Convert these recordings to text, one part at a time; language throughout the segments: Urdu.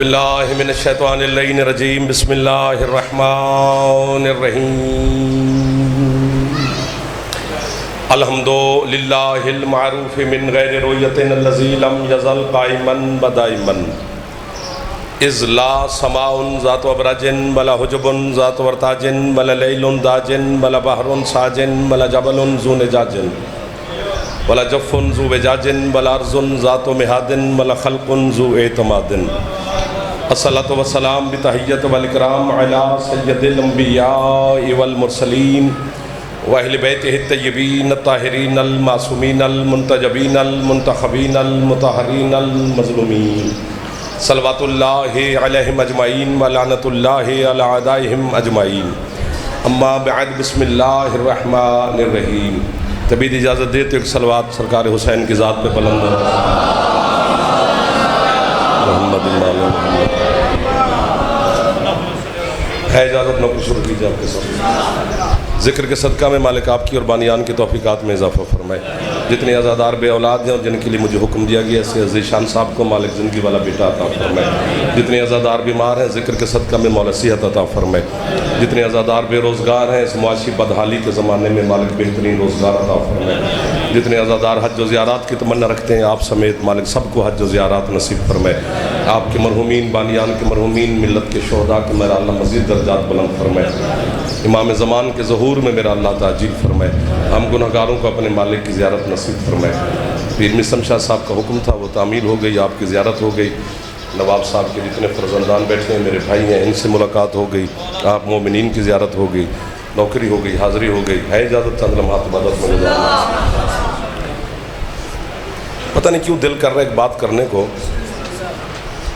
اللہ من الشیطان اللعین الرجیم بسم اللہ الرحمن الرحیم الحمد للہ المعروف من غیر رویت الذی لم یزل قائما بدائما اذ لا سماء ذات ابرج ولا حجب ذات ورتاج ولا لیل داج ولا بحر ساج ولا جبل ذو نجاج ولا جف ذو وجاج ولا ارض ذات مہاد ولا خلق ذو اعتماد الصلاة والسلام بتحیت والاکرام علی سید الانبیاء والمرسلین واہل بیتہ الطیبین الطاہرین المعصومین المنتجبین المنتخبین المطہرین المظلومین صلوات اللہ علیہم اجمعین ولعنت اللہ علی اعدائہم اجمعین اما بعد بسم اللہ الرحمن الرحیم طبیعت اجازت دے تو ایک صلوات سرکار حسین کی ذات پہ بلند محمد محمد ہے اجازت نہ کچھ شروع کیجئے آپ کے ساتھ ذکر کے صدقہ میں مالک آپ کی اور بانیان کی توفیقات میں اضافہ فرمائے جتنے عزادار بے اولاد ہیں اور جن کے لیے مجھے حکم دیا گیا سے عزیز شان صاحب کو مالک زندگی والا بیٹا عطا فرمائے جتنے عزادار بیمار ہیں ذکر کے صدقہ میں مولا صحت عطا فرمائے جتنے عزادار بے روزگار ہیں اس معاشی بدحالی کے زمانے میں مالک بہترین روزگار عطا فرمائے جتنے عزادار حج و زیارات کی تمنا رکھتے ہیں آپ سمیت مالک سب کو حج و زیارات نصیب فرمائے آپ کے مرحومین بانیان کے مرحومین ملت کے شہداء کے میرا اللہ مزید درجات بلند فرمائے امام زمان کے ظہور میں میرا اللہ تعجیل فرمائے ہم گناہگاروں کو اپنے مالک کی زیارت نصیب فرمائے پیر مسلم شاہ صاحب کا حکم تھا وہ تعمیل ہو گئی آپ کی زیارت ہو گئی نواب صاحب کے جتنے فرزندان بیٹھے ہیں میرے بھائی ہیں ان سے ملاقات ہو گئی آپ مومنین کی زیارت ہو گئی نوکری ہو گئی حاضری ہو گئی ہے اجازت چند لمحات عبادت میں گزارنا پتہ نہیں کیوں دل کر رہا ہے ایک بات کرنے کو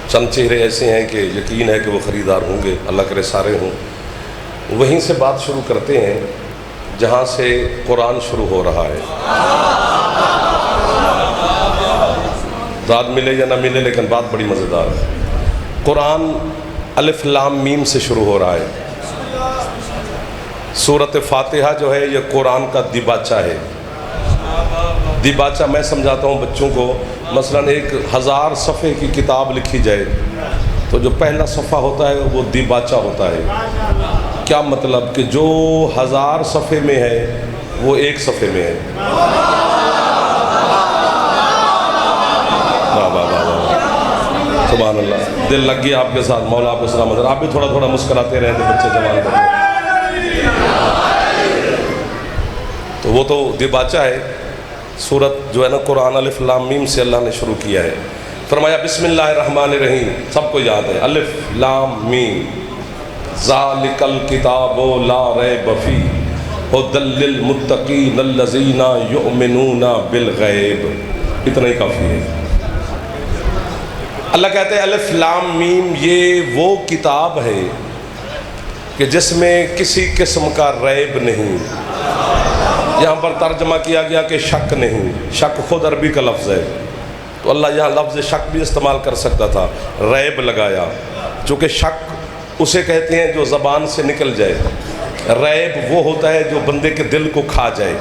چند چہرے ایسے ہیں کہ یقین ہے کہ وہ خریدار ہوں گے اللہ کرے سارے ہوں وہیں سے بات شروع کرتے ہیں جہاں سے قرآن شروع ہو رہا ہے داد ملے یا نہ ملے لیکن بات بڑی مزیدار ہے قرآن الف لام میم سے شروع ہو رہا ہے سورۃ فاتحہ جو ہے یہ قرآن کا دیباچہ ہے دیباچہ میں سمجھاتا ہوں بچوں کو مثلا 1000 صفحے کی کتاب لکھی جائے تو جو پہلا صفحہ ہوتا ہے وہ دیباچہ ہوتا ہے کیا مطلب کہ جو 1000 صفحے میں ہے وہ ایک صفحے میں ہے سبحان اللہ دل لگ گیا آپ کے ساتھ مولا آپ کو سلامت آپ بھی تھوڑا تھوڑا مسکراتے رہیں تو بچے جوان کرتے تو وہ تو دیباچہ ہے سورت جو ہے نا قرآن الف لام میم سے اللہ نے شروع کیا ہے فرمایا بسم اللہ الرحمن الرحیم سب کو یاد ہے الف لام میم ذالک الکتاب لا ریب فیہ ھدی للمتقین الذین یؤمنون بالغیب اتنا ہی کافی ہے اللہ کہتے ہیں الف لام میم یہ وہ کتاب ہے کہ جس میں کسی قسم کا ریب نہیں یہاں پر ترجمہ کیا گیا کہ شک نہیں شک خود عربی کا لفظ ہے تو اللہ یہاں لفظ شک بھی استعمال کر سکتا تھا ریب لگایا چونکہ شک اسے کہتے ہیں جو زبان سے نکل جائے ریب وہ ہوتا ہے جو بندے کے دل کو کھا جائے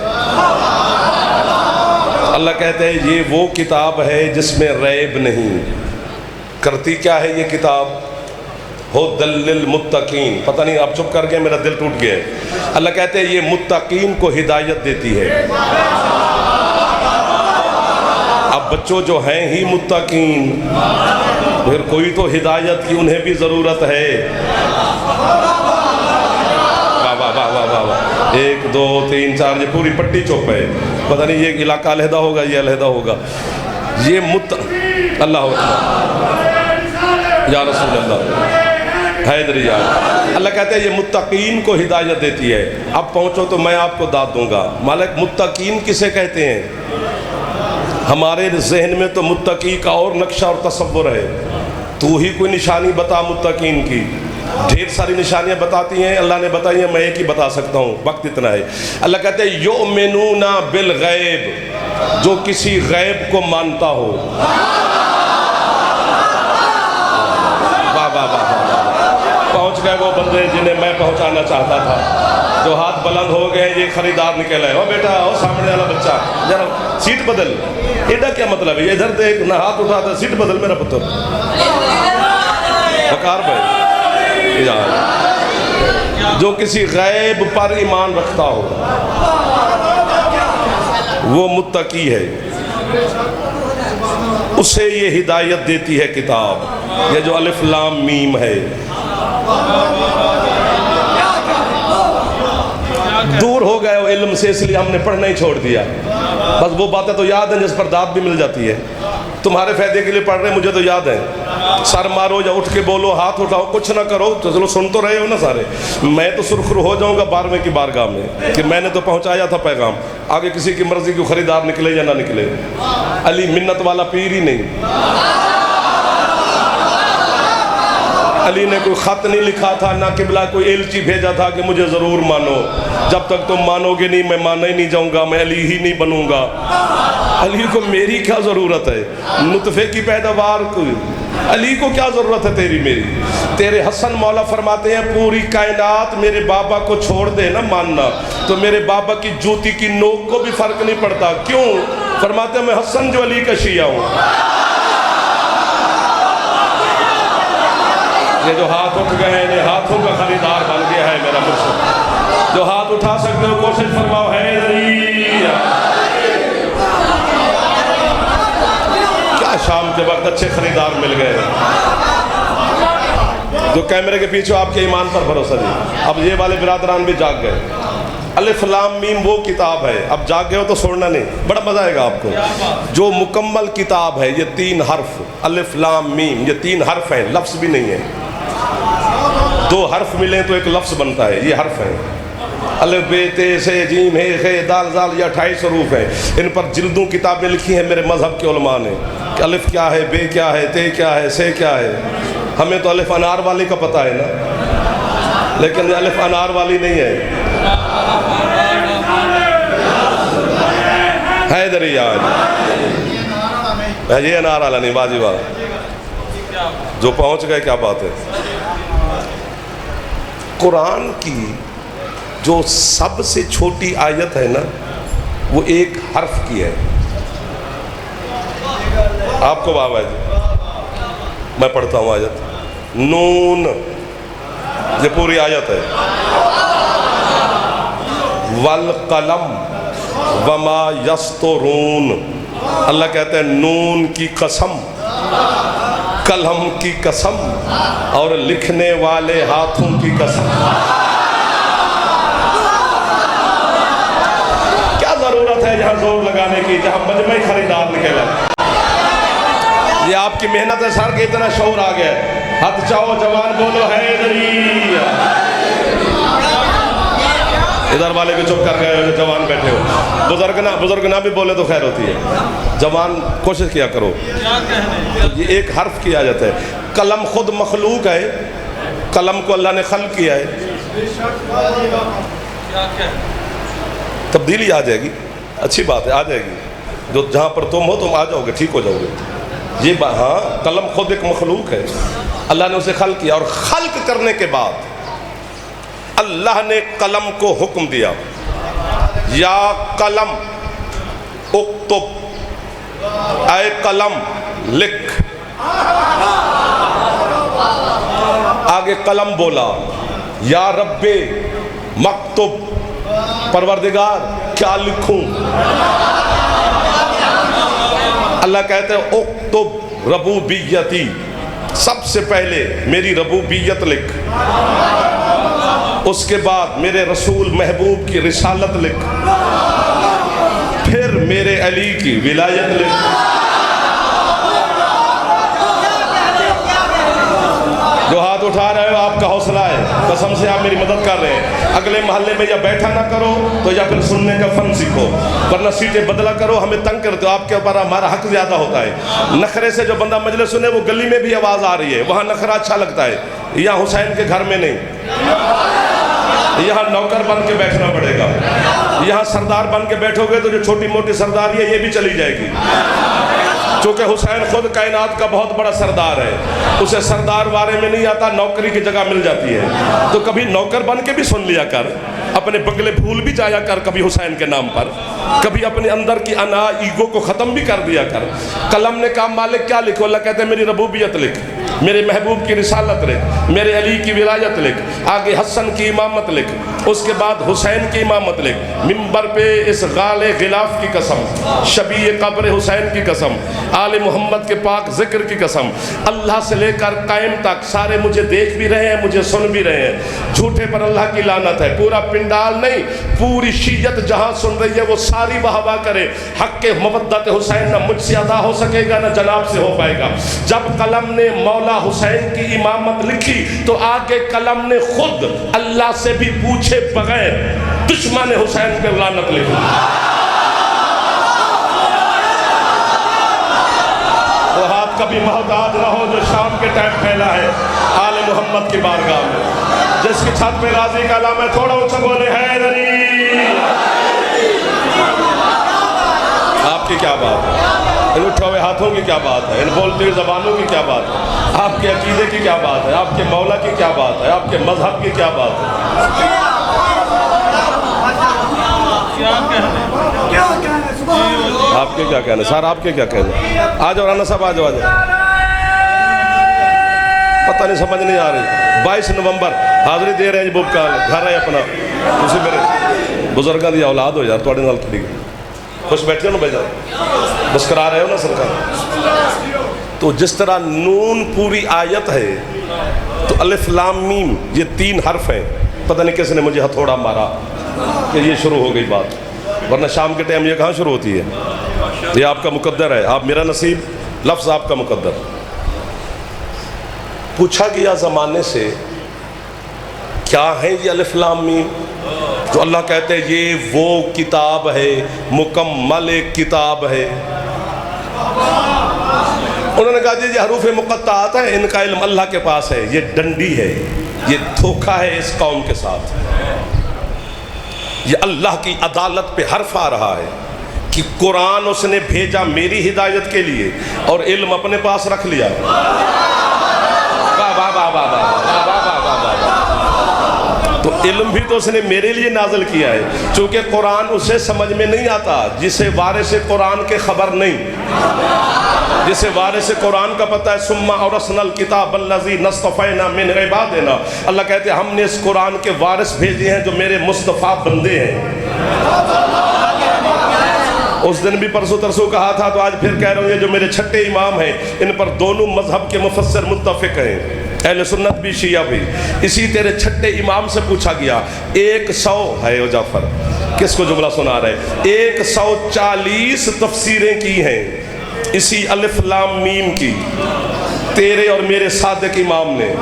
اللہ کہتے ہیں یہ وہ کتاب ہے جس میں ریب نہیں کرتی کیا ہے یہ کتاب ھدی للمتقین پتہ نہیں آپ چپ کر گئے میرا دل ٹوٹ گیا ہے اللہ کہتے ہیں یہ متقین کو ہدایت دیتی ہے اب بچوں جو ہیں ہی متقین پھر کوئی تو ہدایت کی انہیں بھی ضرورت ہے واہ واہ واہ واہ واہ 1 2 3 4 یہ پوری پٹی چپ ہے پتہ نہیں یہ علاقہ علیحدہ ہوگا یہ علیحدہ ہوگا یہ اللہ اکبر یا رسول اللہ حیدری اللہ کہتے ہیں یہ متقین کو ہدایت دیتی ہے اب پہنچو تو میں آپ کو داد دوں گا مالک متقین کسے کہتے ہیں ہمارے ذہن میں تو متقی کا اور نقشہ اور تصور ہے تو ہی کوئی نشانی بتا متقین کی ڈھیر ساری نشانیاں بتاتی ہیں اللہ نے بتائی ہیں میں ایک ہی بتا سکتا ہوں وقت اتنا ہے اللہ کہتے ہیں یؤمنون بالغیب جو کسی غیب کو مانتا ہو پہنچ گئے وہ بندے جنہیں میں پہنچانا چاہتا تھا جو ہاتھ بلند ہو گئے یہ خریدار نکل آئے او بیٹا او سامنے والا بچہ ذرا سیٹ بدل ایڈا کیا مطلب ہے یہ ادھر دیکھ نہ ہاتھ اٹھاتا سیٹ بدل میرا پتر کار بھائی جو کسی غیب پر ایمان رکھتا ہو وہ متقی ہے، اسے یہ ہدایت دیتی ہے کتاب۔ یہ جو الف لام میم ہے، دور ہو گئے وہ علم سے، اس لیے ہم نے پڑھنا ہی چھوڑ دیا۔ بس وہ باتیں تو یاد ہیں جس پر داد بھی مل جاتی ہے۔ تمہارے فائدے کے لیے پڑھ رہے ہیں، مجھے تو یاد ہے۔ سر مارو یا اٹھ کے بولو، ہاتھ اٹھاؤ، کچھ نہ کرو تو چلو سن تو رہے ہو نا سارے۔ میں تو سرخرو ہو جاؤں گا 12ویں کی بارگاہ میں کہ میں نے تو پہنچایا تھا پیغام، آگے کسی کی مرضی کی خریدار نکلے یا نہ نکلے۔ علی منت والا پیر ہی نہیں، علی نے کوئی خط نہیں لکھا تھا، نہ قبلہ کوئی ایلچی بھیجا تھا کہ مجھے ضرور مانو، جب تک تم مانو گے نہیں میں مانا ہی نہیں جاؤں گا، میں علی ہی نہیں بنوں گا۔ علی کو میری کیا ضرورت ہے؟ نطفے کی پیداوار کو علی کو کیا ضرورت ہے تیری میری؟ تیرے حسن مولا فرماتے ہیں پوری کائنات میرے بابا کو چھوڑ دے نا ماننا تو میرے بابا کی جوتی کی نوک کو بھی فرق نہیں پڑتا۔ کیوں؟ فرماتے ہیں میں حسن جو علی کا شیعہ ہوں۔ یہ جو ہاتھ اٹھ گئے ہیں، ہاتھوں کا خریدار بن گیا ہے میرا مرشد۔ جو ہاتھ اٹھا سکتے ہو کوشش فرماؤ حیدری۔ کیا شام کے وقت اچھے خریدار مل گئے جو کیمرے کے پیچھے آپ کے ایمان پر بھروسہ دی۔ اب یہ والے برادران بھی جاگ گئے۔ الف لام میم وہ کتاب ہے، اب جاگ گئے ہو تو چھوڑنا نہیں، بڑا مزہ آئے گا آپ کو۔ جو مکمل کتاب ہے، یہ 3 حرف الف لام میم، یہ 3 حرف ہیں، لفظ بھی نہیں ہے۔ 2 حرف ملیں تو ایک لفظ بنتا ہے، یہ حرف ہیں۔ الف بے تے سے جیم ہے خے دال زال، یہ 28 حروف ہیں۔ ان پر جلدوں کتابیں لکھی ہیں میرے مذہب کے علماء نے کہ الف کیا ہے، بے کیا ہے، تے کیا ہے، سے کیا ہے۔ ہمیں تو الف انار والی کا پتہ ہے نا، لیکن یہ الف انار والی نہیں ہے۔ حیدری آج یہ انار والا نہیں، باجی واہ جو پہنچ گئے، کیا بات ہے۔ قرآن کی جو سب سے چھوٹی آیت ہے نا وہ 1 حرف کی ہے۔ آپ کو بابا جی میں پڑھتا ہوں آیت، نون، یہ پوری آیت ہے۔ والقلم وما یسطرون، اللہ کہتے ہیں نون کی قسم، قلم کی قسم اور لکھنے والے ہاتھوں کی قسم۔ کیا ضرورت ہے یہاں زور لگانے کی جہاں مجمعی خریدار نکلا؟ یہ آپ کی محنت ہے سر کہ اتنا شعور آ گیا ہے۔ ہاتھ چاہو جوان بولو حیدری۔ ادھر والے بھی چپ کر گئے ہو، جوان بیٹھے ہو، بزرگ نہ بھی بولے تو خیر ہوتی ہے۔ جوان کوشش کیا کرو۔ یہ 1 حرف کی آیت ہے۔ قلم خود مخلوق ہے، قلم کو اللہ نے خلق کیا ہے۔ تبدیلی آ جائے گی، اچھی بات ہے، آ جائے گی۔ جو جہاں پر تم ہو تم آ جاؤ گے، ٹھیک ہو جاؤ گے۔ یہ ہاں، قلم خود ایک مخلوق ہے، اللہ نے اسے خلق کیا، اور خلق کرنے کے بعد اللہ نے قلم کو حکم دیا، یا قلم اکتب، اے قلم لکھ۔ آگے قلم بولا، یا رب مکتب، پروردگار کیا لکھوں؟ اللہ کہتے ہیں اکتب ربوبیتی، سب سے پہلے میری ربوبیت لکھ، اس کے بعد میرے رسول محبوب کی رسالت لکھ، پھر میرے علی کی ولایت لکھ۔ جو ہاتھ اٹھا رہے ہو آپ کا حوصلہ ہے، قسم سے آپ میری مدد کر رہے ہیں۔ اگلے محلے میں یا بیٹھا نہ کرو تو یا پھر سننے کا فن سیکھو، ورنہ سیٹیں بدلا کرو، ہمیں تنگ کرتے ہو، آپ کے اوپر ہمارا حق زیادہ ہوتا ہے۔ نخرے سے جو بندہ مجلس سنے وہ گلی میں بھی آواز آ رہی ہے، وہاں نخرہ اچھا لگتا ہے، یا حسین کے گھر میں نہیں۔ یہاں نوکر بن کے بیٹھنا پڑے گا، یہاں سردار بن کے بیٹھو گے تو جو چھوٹی موٹی سرداری ہے یہ بھی چلی جائے گی، چونکہ حسین خود کائنات کا بہت بڑا سردار ہے، اسے سردار وارے میں نہیں آتا، نوکری کی جگہ مل جاتی ہے۔ تو کبھی نوکر بن کے بھی سن لیا کر، اپنے بنگلے بھول بھی جایا کر کبھی حسین کے نام پر، کبھی اپنے اندر کی انا ایگو کو ختم بھی کر دیا کر۔ قلم نے کہا مالک کیا لکھو؟ اللہ کہتے ہیں میری ربوبیت لکھ۔ میرے محبوب کی رسالت لکھ، میرے علی کی ولایت لکھ، آگے حسن کی امامت لکھ، اس کے بعد حسین کی امامت لکھ، ممبر پہ اس غال غلاف کی قسم، شبیہ قبر حسین کی قسم، آل محمد کے پاک ذکر کی قسم، اللہ سے لے کر قائم تک سارے مجھے دیکھ بھی رہے ہیں، مجھے سن بھی رہے ہیں، جھوٹے پر اللہ کی لعنت ہے، پورا پنڈال نہیں پوری شیعت جہاں سن رہی ہے وہ ساری واہ کرے، حق کے مودت حسین نہ مجھ سے ادا ہو سکے گا نہ جناب سے ہو پائے گا۔ جب قلم نے مولا حسین کی امامت لکھی تو آگے قلم نے خود اللہ سے بھی پوچھے بغیر دشمن حسین کے لعنت لکھی۔ وہ ہاتھ کبھی محتاج نہ ہو جو شام کے ٹائم پھیلا ہے آل محمد کی بارگاہ میں، جس کی چھت پہ غازی کا علامہ ہے، تھوڑا اونچا بولے حیدری۔ آپ کی کیا بات ہے؟ ان اٹھے ہوئے ہاتھوں کی کیا بات ہے؟ ان بولتے ہوئے زبانوں کی کیا بات ہے؟ آپ کے عقیدے کی کیا بات ہے؟ آپ کے مولا کی کیا بات ہے؟ آپ کے مذہب کی کیا بات ہے؟ آپ کے کیا کہنے؟ سر آپ کے کیا کہنے؟ آجاؤ رانا صاحب آجاؤ آجاؤ، پتہ نہیں سمجھ نہیں آ رہی۔ 22 نومبر حاضری دے رہے ہیں جب کا گھر ہے اپنا، تسی میرے بزرگاں دی اولاد ہو یار، توڑے نال کھڑی خوش بیٹھے ہو نا بھائی جان، مسکرا رہے ہو نا سرکار۔ تو جس طرح نون پوری آیت ہے تو الف لام میم یہ 3 حرف ہیں، پتہ نہیں کس نے مجھے ہتھوڑا مارا کہ یہ شروع ہو گئی بات، ورنہ شام کے ٹائم یہ کہاں شروع ہوتی ہے؟ یہ آپ کا مقدر ہے، آپ میرا نصیب، لفظ آپ کا مقدر۔ پوچھا گیا زمانے سے کیا ہے یہ الف لام میم جو اللہ کہتے ہیں یہ وہ کتاب ہے، مکمل ایک کتاب ہے؟ انہوں نے کہا یہ حروف مقطعات ہیں، ان کا علم اللہ کے پاس ہے، یہ ڈنڈی ہے، یہ دھوکہ ہے اس قوم کے ساتھ، یہ اللہ کی عدالت پہ حرف آ رہا ہے کہ قرآن اس نے بھیجا میری ہدایت کے لیے اور علم اپنے پاس رکھ لیا۔ تو علم بھی تو اس نے میرے لیے نازل کیا ہے، چونکہ قرآن اسے سمجھ میں نہیں آتا جسے وارث قرآن کے خبر نہیں، جسے وارث قرآن کا پتہ ہے۔ ثم اورثنا الکتاب الذی نصطفینا من عبادنا، اللہ کہتے ہیں ہم نے اس قرآن کے وارث بھیجے ہیں جو میرے مصطفیٰ بندے ہیں۔ اس دن بھی پرسوں ترسوں کہا تھا تو آج پھر کہہ رہا ہوں، یہ جو میرے چھٹے امام ہیں ان پر دونوں مذہب کے مفسر متفق ہیں، اہل سنت بھی شیعہ بھی۔ اسی تیرے چھٹے امام سے پوچھا گیا 100 ہے او جعفر، کس کو جملہ سنا رہے؟ 140 تفسیریں کی ہیں اسی الف لام میم کی، تیرے اور میرے صادق امام نے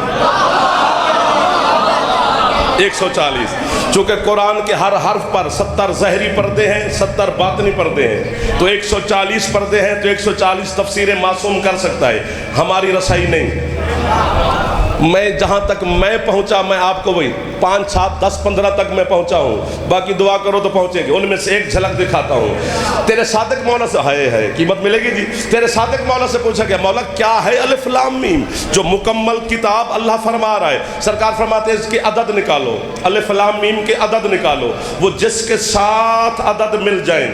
140۔ چونکہ قرآن کے ہر حرف پر 70 ظاہری پردے ہیں، 70 باطنی پردے ہیں، تو 140 پردے ہیں تو 140 تفسیریں معصوم کر سکتا ہے، ہماری رسائی نہیں۔ میں جہاں تک میں پہنچا میں آپ کو وہی 5 7 10 15 تک میں پہنچا ہوں، باقی دعا کرو تو پہنچیں گے۔ ان میں سے ایک جھلک دکھاتا ہوں۔ تیرے صادق مولا سے ہے قیمت ملے گی جی۔ تیرے صادق مولا سے پوچھا گیا مولا کیا ہے الف لام میم جو مکمل کتاب اللہ فرما رہا ہے؟ سرکار فرماتے ہیں اس کے عدد نکالو، الف لام میم کے عدد نکالو، وہ جس کے ساتھ عدد مل جائیں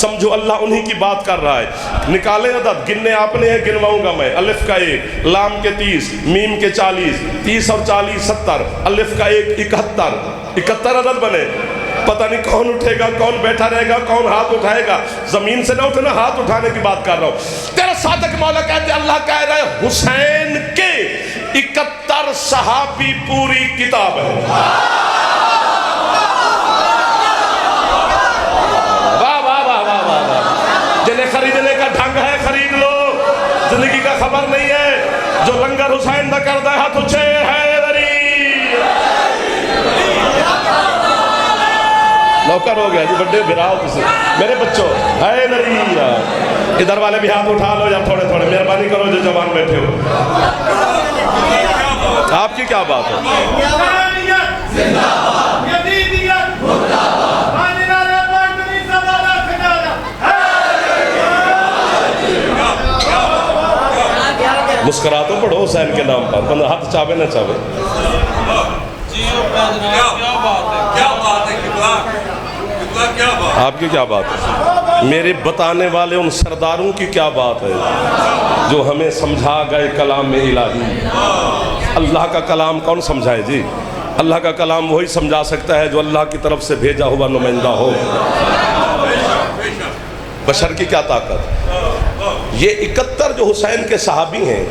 سمجھو اللہ انہی کی بات کر رہا ہے۔ نکالیں عدد، گننے آپ نے ہیں، گنواؤں گا میں۔ الف کا 1، لام کے 30، میم کے 40، 30 اور 40 70، الف کا 1 71 عدد بنے۔ پتہ نہیں کون اٹھے گا، کون بیٹھا رہے گا، کون ہاتھ اٹھائے گا۔ زمین سے نہ اٹھنا، ہاتھ اٹھانے کی بات کر رہا ہوں۔ تیرا صادق مولا کہتے ہیں اللہ کہہ رہا ہے حسین کے 71 صحابی پوری کتاب ہے۔ واہ واہ واہ واہ واہ، جنہیں خریدنے کا ڈھنگ ہے خرید لو، زندگی کا خبر نہیں ہے، جو لنگر حسین دا کردہ ہے ہاتھ اچھے حیدری۔ نوکر ہو گیا جی، بڑے بھراؤ کسی میرے بچوں حیدری۔ ادھر والے بھی ہاتھ اٹھا لو یا تھوڑے تھوڑے، مہربانی کرو جو جوان بیٹھے ہو۔ آپ کی کیا بات ہے؟ مسکرا تو پڑھو حسین کے نام پر، بندہ ہاتھ چاہے نہ چاہے۔ آپ کی کیا بات ہے؟ میرے بتانے والے ان سرداروں کی کیا بات ہے جو ہمیں سمجھا گئے کلام الہی۔ اللہ کا کلام کون سمجھائے جی؟ اللہ کا کلام وہی سمجھا سکتا ہے جو اللہ کی طرف سے بھیجا ہوا نمائندہ ہو۔ بشر کی کیا طاقت؟ یہ 71 جو حسین کے صحابی ہیں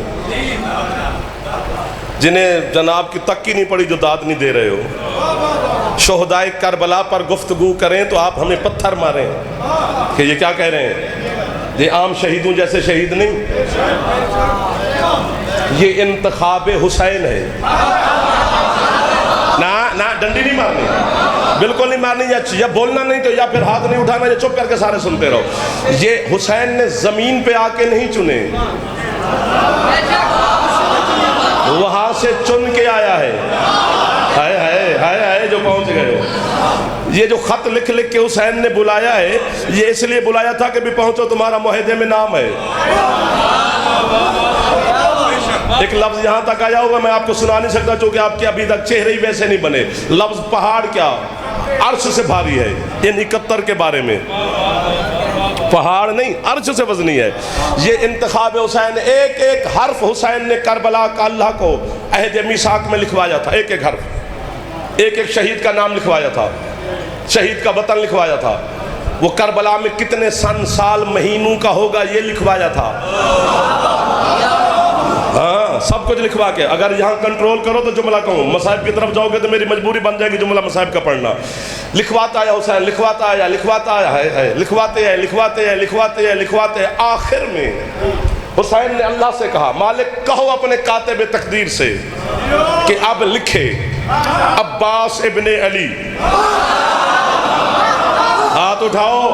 جنہیں جناب کی تک کی نہیں پڑی جو داد نہیں دے رہے ہو، شہدائے کربلا پر گفتگو کریں تو آپ ہمیں پتھر ماریں کہ یہ کیا کہہ رہے ہیں، یہ عام شہیدوں جیسے شہید نہیں، یہ انتخاب حسین ہے۔ نہ ڈنڈی نہیں مارنی، بالکل نہیں مارنی، یا بولنا نہیں تو یا پھر ہاتھ نہیں اٹھانا، یا چپ کر کے سارے سنتے رہو۔ یہ حسین نے زمین پہ آ کے نہیں چنے، وہاں سے چن کے آیا ہے۔ ہائے ہائے ہائے ہائے جو پہنچ گئے ہو۔ یہ جو خط لکھ لکھ کے حسین نے بلایا ہے، یہ اس لیے بلایا تھا کہ بھی پہنچو تمہارا معاہدے میں نام ہے۔ ایک لفظ یہاں تک آیا ہوا میں آپ کو سنا نہیں سکتا چونکہ آپ کے ابھی تک چہرے ہی ویسے نہیں بنے۔ لفظ پہاڑ کیا عرش سے بھاری ہے، ان 71 کے بارے میں پہاڑ نہیں عرش سے وزنی ہے۔ یہ انتخاب حسین، ایک ایک حرف حسین نے کربلا کا اللہ کو عہد میثاق میں لکھوایا تھا، ایک ایک حرف، ایک ایک شہید کا نام لکھوایا تھا، شہید کا وطن لکھوایا تھا، وہ کربلا میں کتنے سن سال مہینوں کا ہوگا یہ لکھوایا تھا۔ ہاں سب کچھ لکھوا کے، اگر یہاں کنٹرول کرو تو جملہ کہوں، مصائب کی طرف جاؤ گے تو میری مجبوری بن جائے گی جملہ مصائب کا پڑھنا۔ لکھواتا آیا حسین، لکھواتا آیا، لکھواتا آیا ہے، لکھواتے ہیں لکھواتے ہیں لکھواتے ہیں لکھواتے ہیں، آخر میں حسین نے اللہ سے کہا مالک کہو اپنے کاتب تقدیر سے کہ اب لکھے عباس ابن علی۔ ہاتھ اٹھاؤ،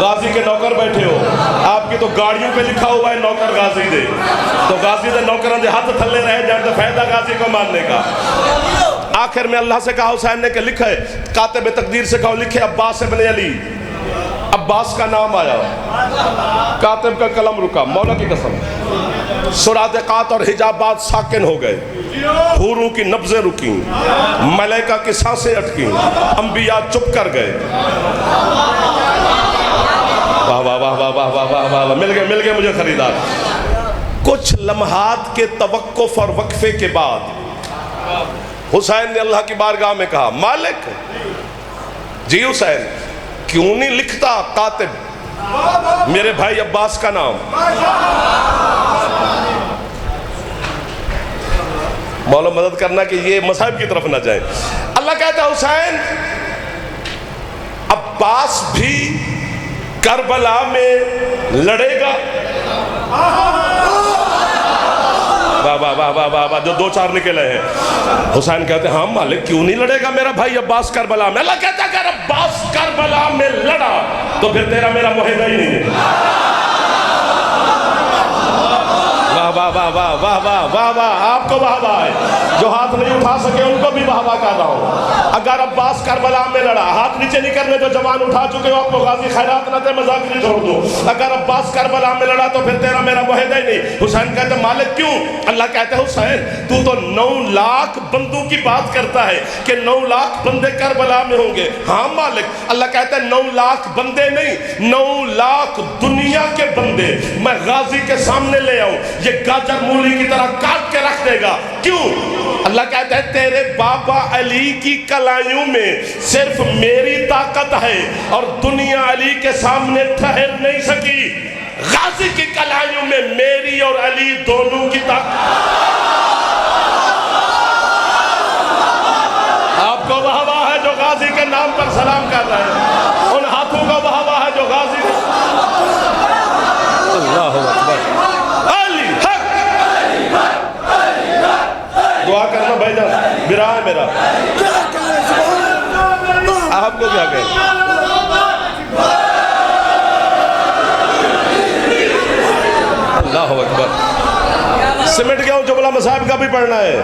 غازی کے نوکر بیٹھے ہو، آپ کی تو گاڑیوں پہ لکھا ہوا ہے نوکر غازی دے، تو غازی دے نوکران دے ہاتھ تھلے رہے جب تو فائدہ غازی کو ماننے کا۔ آخر میں اللہ سے کہا حسین نے کہ لکھے کاتب تقدیر سے کہو لکھے عباس ابن علی۔ عباس کا نام آیا، کاتب کا قلم رکا، مولا کی قسم سرادقات اور حجابات ساکن ہو گئے، حوروں کی نبضیں رکیں، ملائکہ کی سانسیں اٹکیں، انبیاء چپ کر گئے۔ واہ واہ واہ واہ واہ واہ واہ، مل گئے مجھے خریدار۔ کچھ لمحات کے توقف اور وقفے کے بعد حسین نے اللہ کی بارگاہ میں کہا مالک جی حسین کیوں نہیں لکھتا کاتب میرے بھائی عباس کا نام؟ مولا مدد کرنا کہ یہ مصائب کی طرف نہ جائیں۔ اللہ کہتا ہے حسین عباس بھی کربلا میں لڑے گا؟ واہ واہ واہ واہ واہ، جو 2-4 نکلے ہیں۔ حسین کہتے ہیں ہاں مالک کیوں نہیں لڑے گا میرا بھائی عباس کربلا میں؟ اللہ کہتا ہے اگر عباس کربلا میں لڑا تو پھر تیرا میرا معاہدہ ہی نہیں ہے۔ واہ واہ واہ واہ واہ واہ واہ واہ، آپ کو واہ واہ ہے، جو ہاتھ نہیں اٹھا سکے ان کو بھی واہ واہ کر رہا ہوں۔ اگر عباس کربلا میں لڑا، ہاتھ نیچے نہیں کرنے جو جوان اٹھا چکے ہو آپ کو غازی خیرات نہ دے مذاق نہیں چھوڑ دو، اگر عباس کربلا میں لڑا تو پھر تیرا میرا معاہدہ ہی نہیں۔ حسین کہتے ہیں مالک کیوں؟ اللہ کہتے ہیں حسین تو 9 لاکھ بندوں کی بات کرتا ہے کہ 9 لاکھ بندے کربلا میں ہوں گے۔ ہاں مالک، اللہ کہتے ہیں 9 لاکھ بندے نہیں، 9 لاکھ دنیا کے بندے میں غازی کے سامنے لے آؤں، یہ گاجر مولی کی طرح کاٹ کے رکھ دے گا۔ کیوں؟ اللہ کہتا ہے تیرے بابا علی کی کلائیوں میں صرف میری طاقت ہے اور دنیا علی کے سامنے ٹھہر نہیں سکی، غازی کی کلائیوں میں میری اور علی دونوں کی طاقت۔ آپ کو واہ واہ ہے جو غازی کے نام پر سلام کر رہے ہیں، ان ہاتھوں کو واہ واہ ہے جو غازی۔ اللہ اکبر، دعا کرنا بھائی جان، برا ہے میرا، آپ کو کیا کہیں؟ اللہ اکبر، سمٹ گیا ہوں، جملہ مصائب کا بھی پڑھنا ہے۔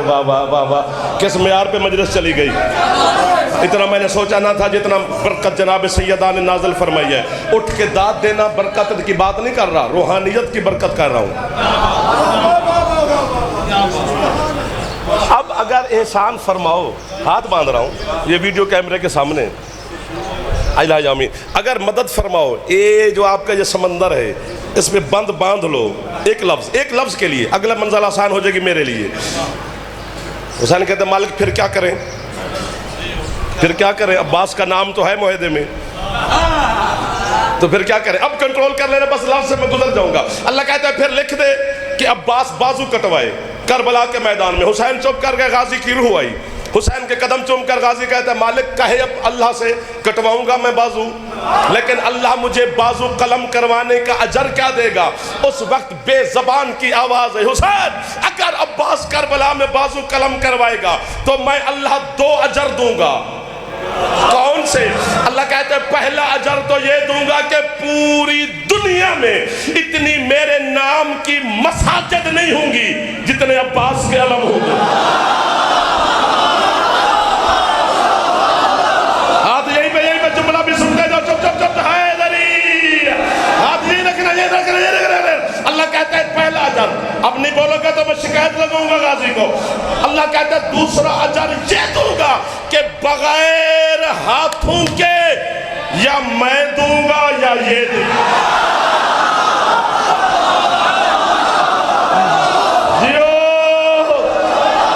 واہ واہ واہ واہ، کس معیار پہ مجلس چلی گئی، اتنا میں نے سوچا نہ تھا جتنا برکت جناب سیدہ نے نازل فرمائی ہے۔ اٹھ کے داد دینا برکت کی بات نہیں کر رہا، روحانیت کی برکت کر رہا ہوں۔ اب اگر احسان فرماؤ، ہاتھ باندھ رہا ہوں یہ ویڈیو کیمرے کے سامنے، الہ آمین. اگر مدد فرماؤ یہ جو آپ کا یہ سمندر ہے اس میں بند باندھ لو ایک لفظ کے لیے, اگلا منزل آسان ہو جائے گی میرے لیے. حسین کہتے ہیں مالک پھر کیا کریں, پھر کیا کریں, عباس کا نام تو ہے معاہدے میں, تو پھر کیا کریں, اب کنٹرول کر لینا, بس لفظ سے میں گزر جاؤں گا. اللہ کہتا ہے پھر لکھ دے کہ عباس بازو کٹوائے کربلا کے میدان میں. حسین چپ کر گئے, غازی کی روح آئی, حسین کے قدم چوم کر غازی کہتا ہے مالک کہے اب اللہ سے کٹواؤں گا میں بازو, لیکن اللہ مجھے بازو قلم کروانے کا اجر کیا دے گا. اس وقت بے زبان کی آواز ہے, حسین اگر عباس کربلا میں بازو قلم کروائے گا تو میں اللہ 2 اجر دوں گا. کون سے؟ اللہ کہتا ہے پہلا اجر تو یہ دوں گا کہ پوری دنیا میں اتنی میرے نام کی مساجد نہیں ہوں گی جتنے عباس کے علم ہوں گے. ہاتھ یہی پہ جملہ بھی سنتے جاؤ, چپ چپ چپ, حیدری ہاتھ یہ رکھنا. اللہ کہتا ہے پہلا اجر, اب نہیں بولو گے تو میں شکایت لگاؤں گا غازی کو. اللہ کہتا ہے دوسرا اجر یہ دوں گا کہ بغیر ہاتھوں کے یا میں دوں گا یا یہ دوں گا.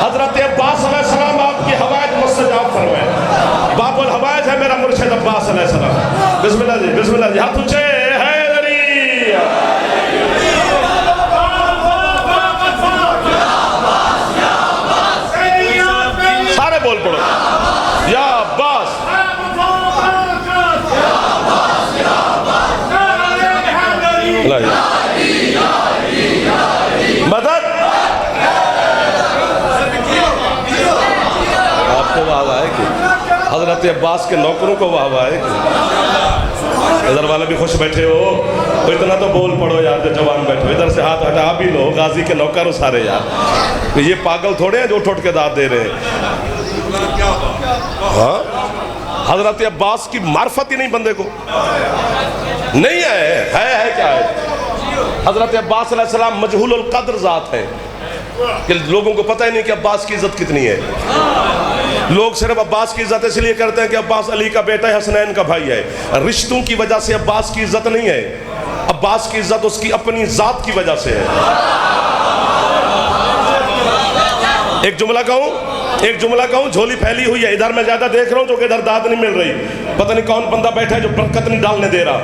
حضرت عباس علیہ السلام آپ کی حوائج مستجاب فرمائے. باب الحوائج ہے میرا مرشد عباس علیہ السلام. بسم اللہ جی, بسم اللہ جی, ہاتھ اونچے. سارے بول پڑو یا عباس. مدد. آپ کو واہ واہ ہے کہ حضرت عباس کے نوکروں کو واہ واہ ہے کہ ادھر والے بھی خوش بیٹھے ہو, تو اتنا تو بول پڑو یار جو جوان بیٹھے ہو. ادھر سے ہاتھ ہٹا بھی لو, غازی کے نوکر ہو سارے یار. یہ پاگل تھوڑے ہیں جو اٹھ کے داد دے رہے ہیں. ہاں حضرت عباس کی معرفت ہی نہیں بندے کو نہیں ہے کیا ہے. حضرت عباس علیہ السلام مجہول القدر ذات ہے کہ لوگوں کو پتہ ہی نہیں کہ عباس کی عزت کتنی ہے. لوگ صرف عباس کی عزت اس لیے کرتے ہیں کہ عباس علی کا بیٹا ہے, حسنین کا بھائی ہے. رشتوں کی وجہ سے عباس کی عزت نہیں ہے, عباس کی عزت اس کی اپنی ذات کی وجہ سے ہے. ایک جملہ کہوں, جھولی پھیلی ہوئی ہے, ادھر میں زیادہ دیکھ رہا ہوں جو کہ ادھر داد نہیں مل رہی. پتہ نہیں کون بندہ بیٹھا ہے جو برکت نہیں ڈالنے دے رہا.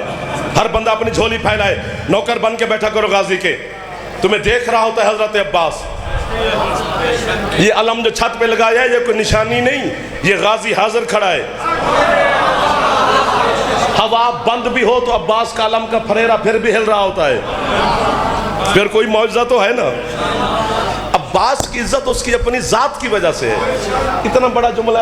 ہر بندہ اپنی جھولی پھیلائے, نوکر بن کے بیٹھا کرو غازی کے. تمہیں دیکھ رہا ہوتا ہے حضرت عباس, یہ علم جو چھت پہ لگایا ہے یہ کوئی نشانی نہیں, یہ غازی حاضر کھڑا ہے. ہوا بند بھی ہو تو عباس کا علم کا پھریرا پھر بھی ہل رہا ہوتا ہے. پھر کوئی معجزہ تو ہے نا. عباس کی عزت اس کی اپنی ذات کی وجہ سے ہے. اتنا بڑا جملہ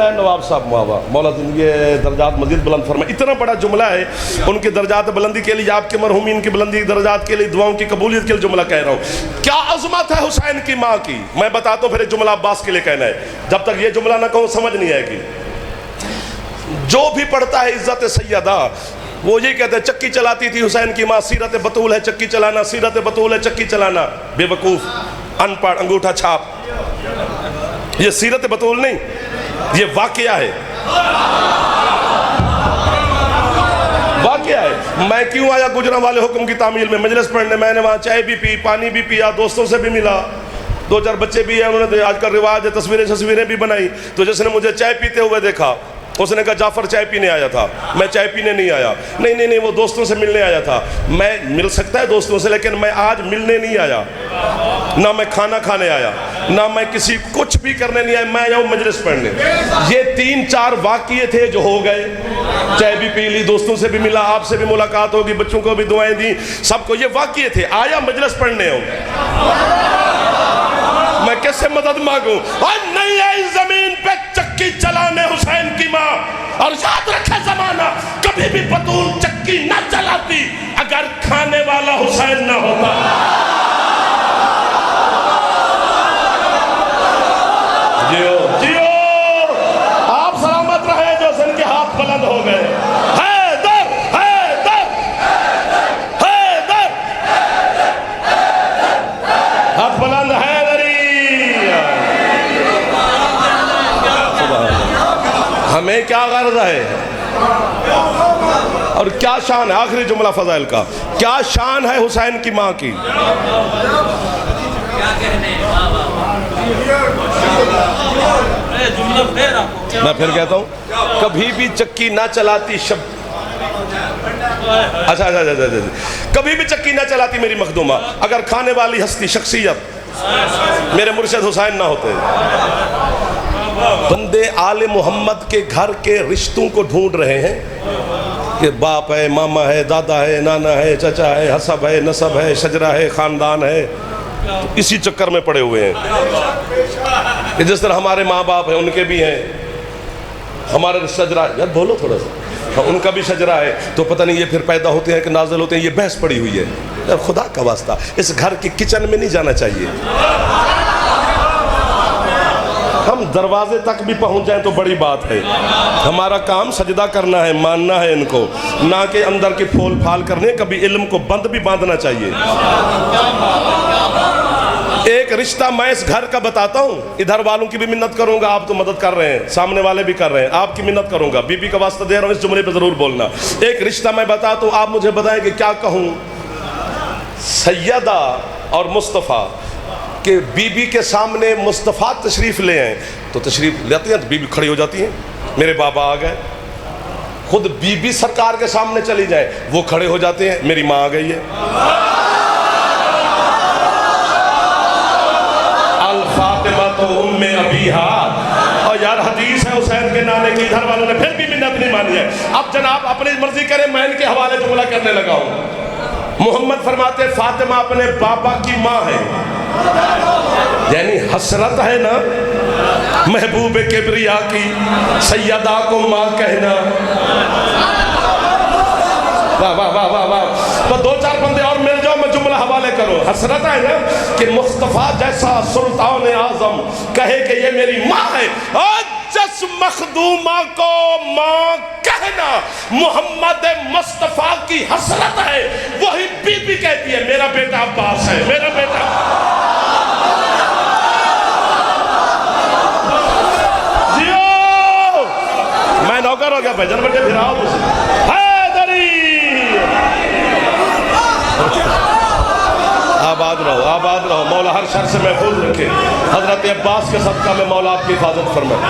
ہے نواب صاحب مولا زندگی درجات مزید بلند فرمائے. اتنا بڑا جملہ ہے, ان کے درجات بلندی کے لیے, آپ کے مرحومین کی بلندی درجات کے لیے, دعاؤں کی قبولیت کے لیے جملہ کہہ رہا ہوں. کیا عظمت ہے حسین کی ماں کی, میں بتاتا ہوں, پھر جملہ عباس کے لیے کہنا ہے. جب تک یہ جملہ نہ کہوں سمجھ نہیں آئے گی. جو بھی پڑھتا ہے عزت سیدہ وہ یہ کہتے ہیں چکی چلاتی تھی حسین کی ماں, سیرت بطول ہے چکی چلانا, سیرت بطول ہے چکی چلانا. بے وقوف, ان پڑھ, انگوٹھا چھاپ. یہ سیرت بطول نہیں, یہ واقعہ ہے. میں کیوں آیا گجرانوالے حکم کی تعمیل میں مجلس پڑھنے. میں نے وہاں چائے بھی پی, پانی بھی پیا, دوستوں سے بھی ملا, 2-4 بچے بھی ہیں, انہوں نے آج کل رواج ہے تصویریں بھی بنائی. تو جس نے مجھے چائے پیتے ہوئے دیکھا اس نے کہا جعفر چائے پینے آیا تھا. میں چائے پینے نہیں آیا. نہیں وہ دوستوں سے ملنے آیا تھا. میں مل سکتا ہے دوستوں سے, لیکن میں آج ملنے نہیں آیا, نہ میں کھانا کھانے آیا, نہ میں کسی کچھ بھی کرنے نہیں آیا. میں آیا ہوں مجلس پڑھنے. یہ 3-4 واقعے تھے جو ہو گئے. چائے بھی پی لی, دوستوں سے بھی ملا, آپ سے بھی ملاقات ہوگی, بچوں کو بھی دعائیں دی, سب کو. یہ واقعے تھے. آیا مجلس پڑھنے ہوں, میں کس سے مدد مانگوں؟ اور نہیں آئی زمین پہ چکی چلانے حسین کی ماں. اور یاد رکھے زمانہ کبھی بھی بطول چکی نہ چلاتی اگر کھانے والا حسین نہ ہوتا. جیو آپ سلامت رہے جو حسین کے ہاتھ بلند ہو گئے. ہاتھ بلند ہے. ہمیں کیا غرض ہے, اور کیا شان ہے، آخری جملہ فضائل کا، کیا شان ہے حسین کی ماں کی. میں پھر کہتا ہوں، کبھی بھی چکی نہ چلاتی اچھا کبھی بھی چکی نہ چلاتی میری مخدومہ اگر کھانے والی ہستی شخصیت میرے مرشد حسین نہ ہوتے. بندے آل محمد کے گھر کے رشتوں کو ڈھونڈ رہے ہیں کہ باپ ہے، ماما ہے، دادا ہے، نانا ہے، چچا ہے، حسب ہے، نسب ہے، شجرہ ہے، خاندان ہے. اسی چکر میں پڑے ہوئے ہیں کہ جس طرح ہمارے ماں باپ ہیں ان کے بھی ہیں، ہمارے شجرہ، یار بولو تھوڑا سا، ان کا بھی شجرہ ہے، تو پتہ نہیں یہ پھر پیدا ہوتے ہیں کہ نازل ہوتے ہیں. یہ بحث پڑی ہوئی ہے. یار خدا کا واسطہ اس گھر کے کچن میں نہیں جانا چاہیے. ہم دروازے تک بھی پہنچ جائیں تو بڑی بات ہے. ہمارا کام سجدہ کرنا ہے، ماننا ہے ان کو، نہ کہ اندر کے پھول پھال کرنے. کبھی علم کو بند بھی باندھنا چاہیے. ایک رشتہ میں اس گھر کا بتاتا ہوں، ادھر والوں کی بھی منت کروں گا، آپ تو مدد کر رہے ہیں، سامنے والے بھی کر رہے ہیں، آپ کی منت کروں گا، بی بی کا واسطہ دے رہا ہوں، اس جملے پہ ضرور بولنا. ایک رشتہ میں بتاتا ہوں، آپ مجھے بتائیں کہ کیا کہوں. سیدہ اور مصطفیٰ کہ بی بی کے سامنے مصطفیٰ تشریف لے آئیں تو تشریف لیتی ہیں تو بی بی کھڑی ہو جاتی ہیں، میرے بابا آ گئے. خود بی بی سرکار کے سامنے چلی جائیں وہ کھڑے ہو جاتے ہیں، میری ماں آ گئی ہے. الفاطمہ تو ام ابیہا. اور یار حدیث ہے حسین کے نانے کی، ادھر والوں نے پھر بھی منت نہیں مانی ہے. اب جناب اپنی مرضی کریں، میں ان کے حوالے جملہ کرنے لگا ہوں. محمد فرماتے فاطمہ اپنے بابا کی ماں ہے، یعنی حسرت ہے نا محبوب کبریا کی سیدہ کو ماں کہنا. واہ واہ واہ واہ واہ. تو دو چار بندے اور مل جاؤ، میں جملہ حوالے کرو. حسرت ہے نا کہ مصطفیٰ جیسا سلطان اعظم کہے کہ یہ میری ماں ہے. جس مخدومہ کو ماں کہنا محمد مصطفیٰ کی حسرت ہے، وہی بی بی کہتی ہے میرا بیٹا عباس ہے، میرا بیٹا. جیو میں نوکر ہو گیا بھجن بٹے پھراؤ حیدری. آباد رہو، آباد رہو. مولا ہر شر سے محفوظ رکھے. حضرت عباس کے صدقہ میں مولا آپ کی حفاظت فرمائے.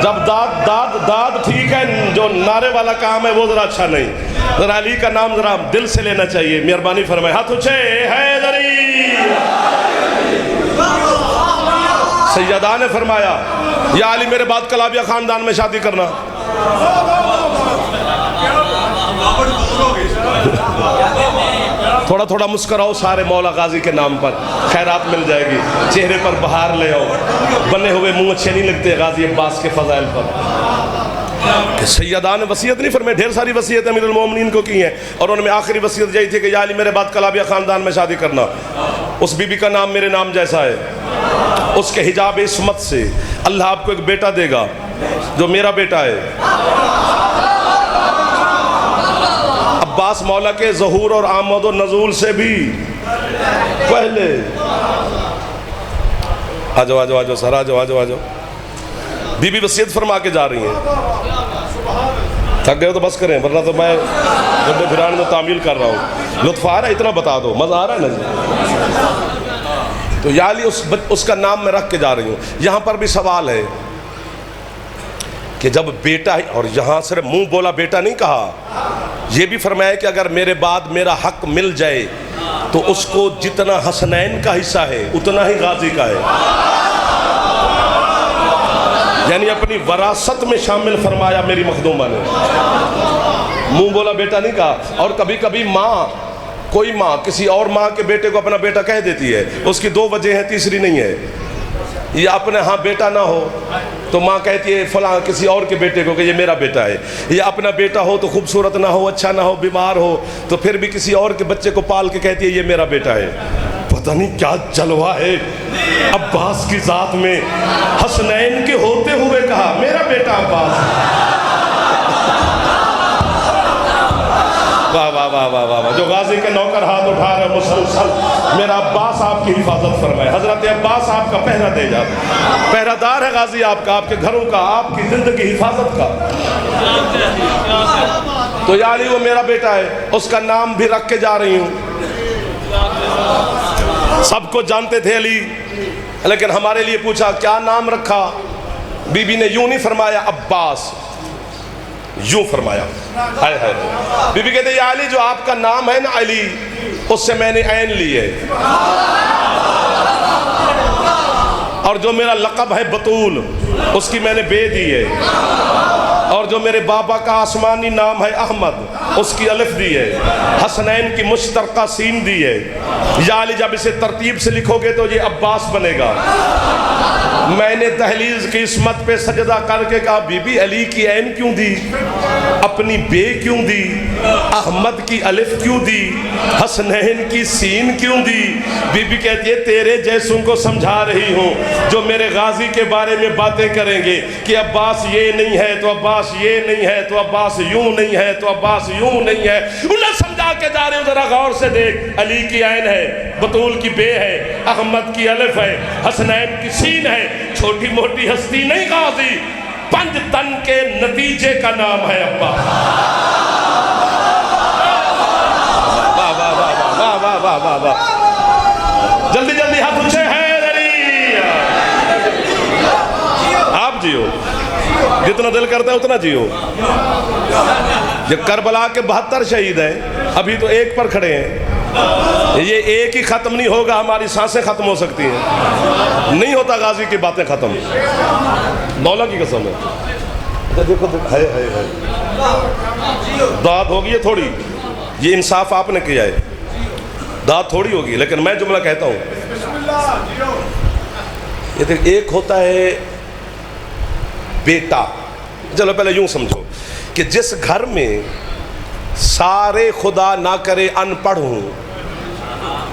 جب داد ٹھیک ہے، جو نعرے والا کام ہے وہ ذرا اچھا نہیں. ذرا علی کا نام ذرا دل سے لینا چاہیے. مہربانی فرمائے. ہاتھ اونچے. حیدری. سیدہ نے فرمایا یا علی میرے بعد کلابیہ خاندان میں شادی کرنا. تھوڑا تھوڑا مسکراؤ سارے مولا غازی کے نام پر، خیرات مل جائے گی. چہرے پر بہار لے آؤ. بنے ہوئے منہ اچھے نہیں لگتے غازی عباس کے فضائل پر. کہ سیدہ نے وصیت نہیں فرمائی، ڈھیر ساری وصیتیں امیر المومنین کو کی ہیں، اور ان میں آخری وصیت یہی تھی کہ یا علی میرے بعد کلابیہ خاندان میں شادی کرنا. اس بی بی کا نام میرے نام جیسا ہے. اس کے حجاب عصمت سے اللہ آپ کو ایک بیٹا دے گا جو میرا بیٹا ہے. عباس مولا کے ظہور اور آمد و نزول سے بھی پہلے. آجو آجو آجو سر، آجو آجو آجو. بی بی وصیت فرما کے جا رہی ہیں. تھک گئے تو بس کریں، ورنہ تو میں بڑے پھرانے میں تعمیل کر رہا ہوں. لطف آ رہا ہے؟ اتنا بتا دو، مزہ آ رہا ہے نا. تو یا علی اس کا نام میں رکھ کے جا رہی ہوں. یہاں پر بھی سوال ہے کہ جب بیٹا، اور یہاں صرف منہ بولا بیٹا نہیں کہا، یہ بھی فرمایا کہ اگر میرے بعد میرا حق مل جائے تو اس کو جتنا حسنین کا حصہ ہے اتنا ہی غازی کا ہے. یعنی اپنی وراثت میں شامل فرمایا میری مخدومہ نے. منہ بولا بیٹا نہیں کہا. اور کبھی کبھی ماں، کوئی ماں کسی اور ماں کے بیٹے کو اپنا بیٹا کہہ دیتی ہے. اس کی دو وجہ ہیں، تیسری نہیں ہے. یہ اپنے ہاں بیٹا نہ ہو تو ماں کہتی ہے فلاں کسی اور کے بیٹے کو کہ یہ میرا بیٹا ہے. یہ اپنا بیٹا ہو تو خوبصورت نہ ہو، اچھا نہ ہو، بیمار ہو تو پھر بھی کسی اور کے بچے کو پال کے کہتی ہے یہ میرا بیٹا ہے. پتہ نہیں کیا جلوہ ہے عباس کی ذات میں. حسنین کے ہوتے ہوئے کہا میرا بیٹا عباس. واہ واہ واہ واہ واہ واہ. جو غازی کے نوکر ہاتھ اٹھا رہے مسلسل میرا عباس آپ کی حفاظت فرمائے. حضرت عباس آپ کا پہرہ دے جاتا. پہرہ دار ہے غازی آپ کا، آپ کے گھروں کا، آپ کی زندگی حفاظت کا. تو یا علی وہ میرا بیٹا ہے، اس کا نام بھی رکھ کے جا رہی ہوں. سب کو جانتے تھے علی، لیکن ہمارے لیے پوچھا کیا نام رکھا. بی بی نے یوں نہیں فرمایا عباس، یوں فرمایا. ہائے ہائے. بی بی کہتے ہیں یا علی جو آپ کا نام ہے نا علی، اس سے میں نے عین لی ہے، اور جو میرا لقب ہے بطول اس کی میں نے بے دی ہے، اور جو میرے بابا کا آسمانی نام ہے احمد اس کی الف دی ہے، حسنین کی مشترکہ سین دی ہے. یا علی جب اسے ترتیب سے لکھو گے تو یہ عباس بنے گا. میں نے تحلیز کی عصمت پہ سجدہ کر کے کہا بی بی علی کی عین کیوں دی، اپنی بے کیوں دی، احمد کی الف کیوں دی، حسنین کی سین کیوں دی. بی بی کہتی ہے تیرے جیسوں کو سمجھا رہی ہوں جو میرے غازی کے بارے میں باتیں کریں گے کہ عباس یہ نہیں ہے تو عباس یہ نہیں ہے تو عباس یوں نہیں ہے تو عباس یوں نہیں ہے. انہیں سمجھا کے جا رہے ہوں. ذرا غور سے دیکھ، علی کی عین ہے، بطول کی بے ہے، احمد کی الف ہے، حسنین کی سین ہے. چھوٹی موٹی ہستی نہیں غازی، 5 تن کے نتیجے کا نام ہے عباس. واہ واہ واہ واہ واہ واہ واہ واہ. جلدی جلدی ہاتھ اونچے حیدری. آپ جیو، جتنا دل کرتا ہے اتنا جیو. یہ کربلا کے 72 شہید ہیں، ابھی تو ایک پر کھڑے ہیں. یہ ایک ہی ختم نہیں ہوگا، ہماری سانسیں ختم ہو سکتی ہیں، نہیں ہوتا غازی کی باتیں ختم. مولا کی قسم ہے. دیکھو ہائے ہائے ہائے. داد ہوگی یہ تھوڑی، یہ انصاف آپ نے کیا ہے، داد تھوڑی ہوگی. لیکن میں جملہ کہتا ہوں، یہ دیکھ ایک ہوتا ہے بیٹا. چلو پہلے یوں سمجھو کہ جس گھر میں سارے خدا نہ کرے ان پڑھ ہوں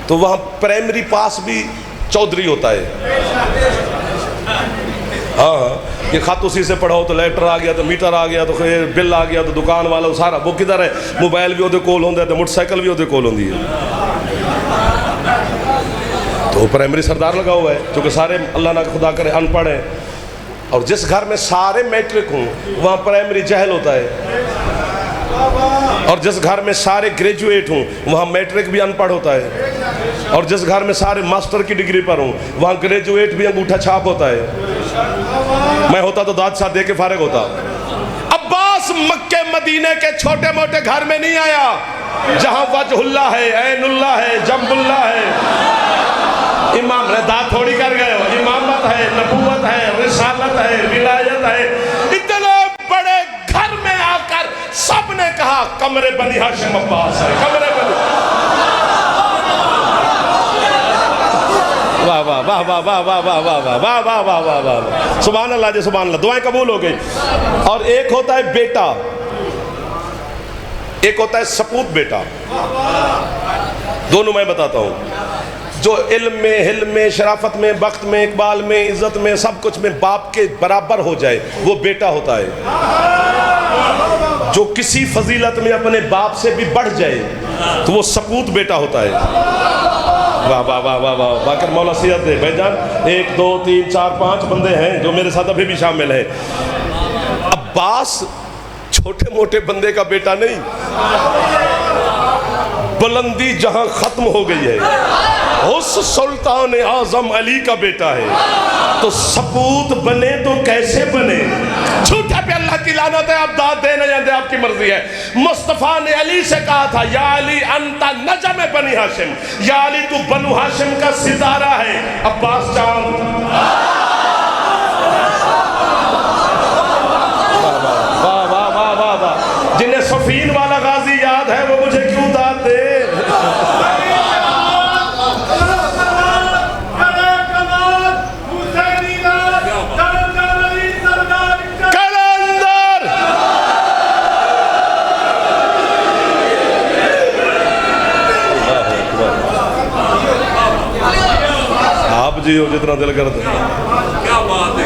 تو وہاں پرائمری پاس بھی چودھری ہوتا ہے. ہاں یہ خط اسی سے پڑھاؤ تو لیٹر آ گیا تو میٹر آ گیا تو بل آ گیا تو دکان والا سارا وہ کدھر ہے. موبائل بھی وہ کول ہوتا ہے تو موٹر سائیکل بھی وہ کول ہوتی ہے. تو پرائمری سردار لگا ہوا ہے چونکہ سارے اللہ نہ خدا کرے ان پڑھ ہیں. اور جس گھر میں سارے میٹرک ہوں وہاں پرائمری جہل ہوتا ہے. اور جس گھر میں سارے گریجویٹ ہوں وہاں میٹرک بھی ان پڑھ ہوتا ہے. اور جس گھر میں سارے ماسٹر کی ڈگری پر ہوں وہاں گریجویٹ بھی انگوٹھا چھاپ ہوتا ہے. میں ہوتا تو داد ساتھ دے کے فارغ ہوتا. عباس مکے مدینے کے چھوٹے موٹے گھر میں نہیں آیا جہاں وجہ اللہ ہے، عین اللہ ہے، جنب اللہ ہے. امام نے داد تھوڑی کر گئے ہو. امامت ہے، نبوت ہے، رسالت ہے، ولایت ہے. اتنے بڑے گھر میں آ کر سب نے کہا کمر بنی ہاشم عباس ہے، کمر بنی. واہ واہ واہ واہ واہ واہ واہ واہ واہ واہ واہ واہ واہ واہ. سبحان اللہ جی سبحان اللہ. دعائیں قبول ہو گئی. اور ایک ہوتا ہے بیٹا، ایک ہوتا ہے سپوت بیٹا. دونوں میں بتاتا ہوں. جو علم میں، حلم میں، شرافت میں، بخت میں، اقبال میں، عزت میں، سب کچھ میں باپ کے برابر ہو جائے وہ بیٹا ہوتا ہے. جو کسی فضیلت میں اپنے باپ سے بھی بڑھ جائے تو وہ سپوت بیٹا ہوتا ہے. واہ واہ واہ واہ واہ. باقر مولا سیاد دے بھائی جان. 1 2 3 4 5 بندے ہیں جو میرے ساتھ ابھی بھی شامل ہیں. عباس چھوٹے موٹے بندے کا بیٹا نہیں، بلندی جہاں ختم ہو گئی ہے اس سلطان اعظم علی کا بیٹا ہے. تو سپوت بنے تو کیسے بنے؟ جھوٹے پہ اللہ کی لعنت ہے. آپ داد دے نہ جانتے، آپ کی مرضی ہے. مصطفیٰ نے علی سے کہا تھا یا علی انت نجم بنی ہاشم، یا علی تو بنو ہاشم کا ستارہ ہے. عباس چاند. واہ واہ واہ واہ واہ. جنہیں صفین والا غازی یاد ہے وہ مجھے کیوں داد دے. جی ہو جتنا دل کرتا. کیا بات ہے.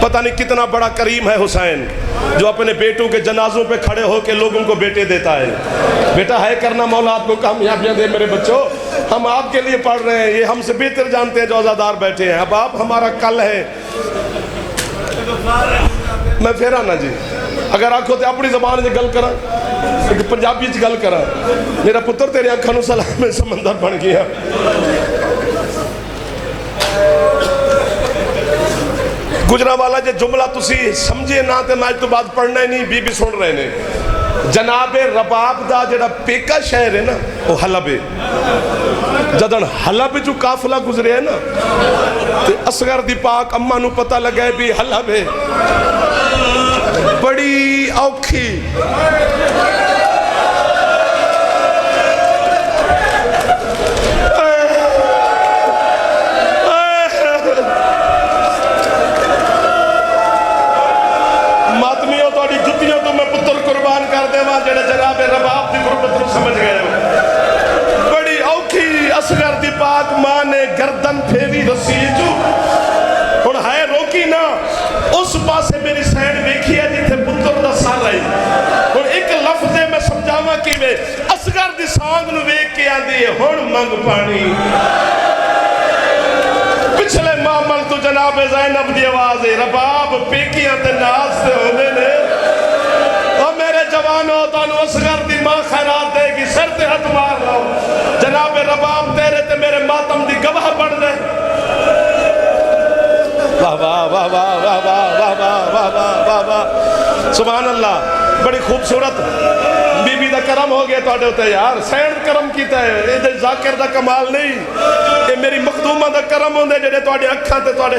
پتہ نہیں کتنا بڑا کریم ہے حسین جو اپنے بیٹوں کے جنازوں پہ کھڑے ہو کے لوگوں کو بیٹے دیتا ہے۔ بیٹا ہے کرنا مولا آپ کو کامیابیاں دے میرے بچوں، ہم آپ کے لیے پڑھ رہے ہیں، یہ ہم سے بہتر جانتے ہیں جو عزادار بیٹھے ہیں۔ اب آپ ہمارا کل ہے۔ میں پھر آنا جی اگر آنکھوں تے اپنی زبان سے گل کرا، ایک پنجابی چ گل کرا، میرا پتر تیرے آنکھوں نو سلام میں سمندر بن گیا۔ گجرا والا جے جملہ تسی سمجھے نہ تے میں تو بات پڑھنا ہی نہیں، بی بی سن رہے نے۔ جناب رباب دا جڑا پیکا شہر ہے نا وہ حلب ہے۔ جدن حلب جو قافلہ گزرے ہے نا تے اصغر دی پاک اماں نو پتہ لگا ہے بھی حلب ہے بڑی اوکھی۔ ماتمیوں تو جتیوں تو میں پتر قربان کر دے وہاں جڑے جناب رباب دی غربت نو سمجھ گئے ہو۔ بڑی اوکھی اصغر دی پاک ماں نے گردن پھیری رسی جو ہن ہے روکی نا اس پاسے میری سین ویکھی ہے جتھے پتر دا سر آئی۔ ہن ایک لفظ میں سمجھاواں کی میں اصغر دی سانگ نو ویکھ کے آندی ہے ہن منگ پانی۔ پچھلے معامل تو جناب زینب دی آواز ہے رباب پیکیاں تے ناز تے ہوندے نے۔ اور میرے جوانوں تانوں اصغر دی ماں خیرات دے گی، سر تے ہاتھ مار لاؤ۔ جناب رباب تیرے تے میرے ماتم دی گواہ بڑھ دے۔ واہ واہ واہ واہ واہ واہ واہ واہ واہ واہ واہ سبحان اللہ۔ بڑی خوبصورت بی بی دا کرم ہو گیا توڑے ہوتے یار، سین کرم کیتا ہے، یہ ذاکر دا کمال نہیں، یہ میری مخدومہ دا کرم ہوندے جڑے توڑے اکھاں تے توڑے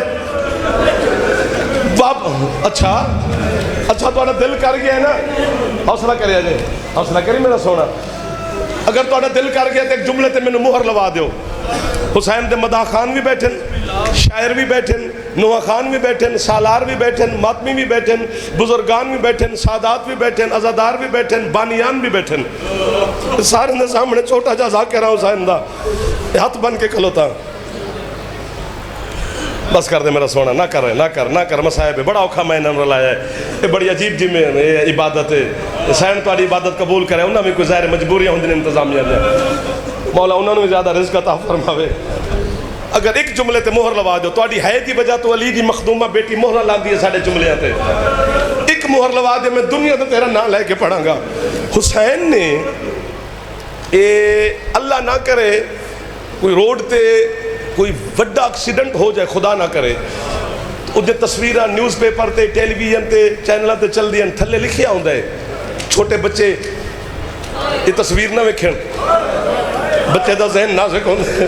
اچھا توڑا دل کر گیا ہے نا، حوصلہ کریا جائے، حوصلہ کری میرا سونا۔ اگر توڑا دل کر گیا تو ایک جملے تے میں نے مہر لوا دیو۔ حسین دے مداح خان بھی بیٹھن، شاعر بھی بیٹھن، نوح خان بھی بیٹھن، سالار بھی بیٹھن، ماتمی بھی بیٹھن، بزرگان بھی بیٹھن، سادات بھی بیٹھن، عزادار بھی بیٹھن، بانیان بھی بیٹھن۔ سارے نے سامنے چھوٹا جا ذاکرہ حسین دا ہاتھ بن کے کھلوتا۔ بس کر دے میرا سونا، نہ کر نہ کر مسائب ہے، بڑا اوکھا میں نے رلایا ہے، یہ بڑی عجیب جی میں عبادت ہے۔ حسین تاری عبادت قبول کرے، انہاں میں کوئی ظاہر مجبوریاں ہوندیں انتظامیہ دے، مولا انہوں نے زیادہ رزق عطا فرماوے۔ اگر ایک جملے تے مہر لوا دو تو ہے دی وجہ تو علی دی مخدومہ بیٹی مہر لاندی ہے ساڑھے جملے تے، ایک مہر لوا دے میں دنیا تے تیرا نہ لے کے پڑھاں گا۔ حسین نے اللہ نہ کرے کوئی روڈ تے کوئی وڈا ایکسیڈنٹ ہو جائے، خدا نہ کرے، اُدھے تصویرہ نیوز پیپر تے ٹیلی ویژن تے چینلہ تے چل دیا تھلے لکھیا ہوں دے چھوٹے بچے یہ تصویر نہ وکھن، بچے دا ذہن نازک ہوں دے۔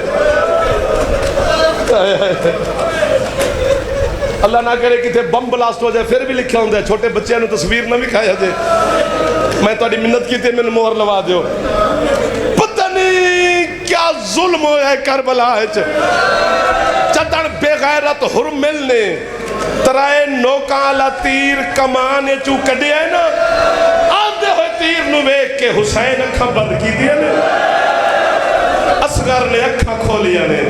اللہ نہ کرے کہ بم بلاسٹ ہو جائے پھر بھی لکھا ہوں دے چھوٹے بچے نے تصویر نہ وکھایا جائے۔ میں تو منت کی تھی میں نے مہر لوا دیو۔ پتہ نہیں کیا ظلم ہویا ہے کربلا ہے چتن بے غیرت حرمل نے ترائے نوکالا تیر کمانے چو کڑیا ہے نا، آدھے ہوئے تیر نو ویک کے حسین اکھا بند کی دیا نے، اصغر نے اکھا کھولیا نے،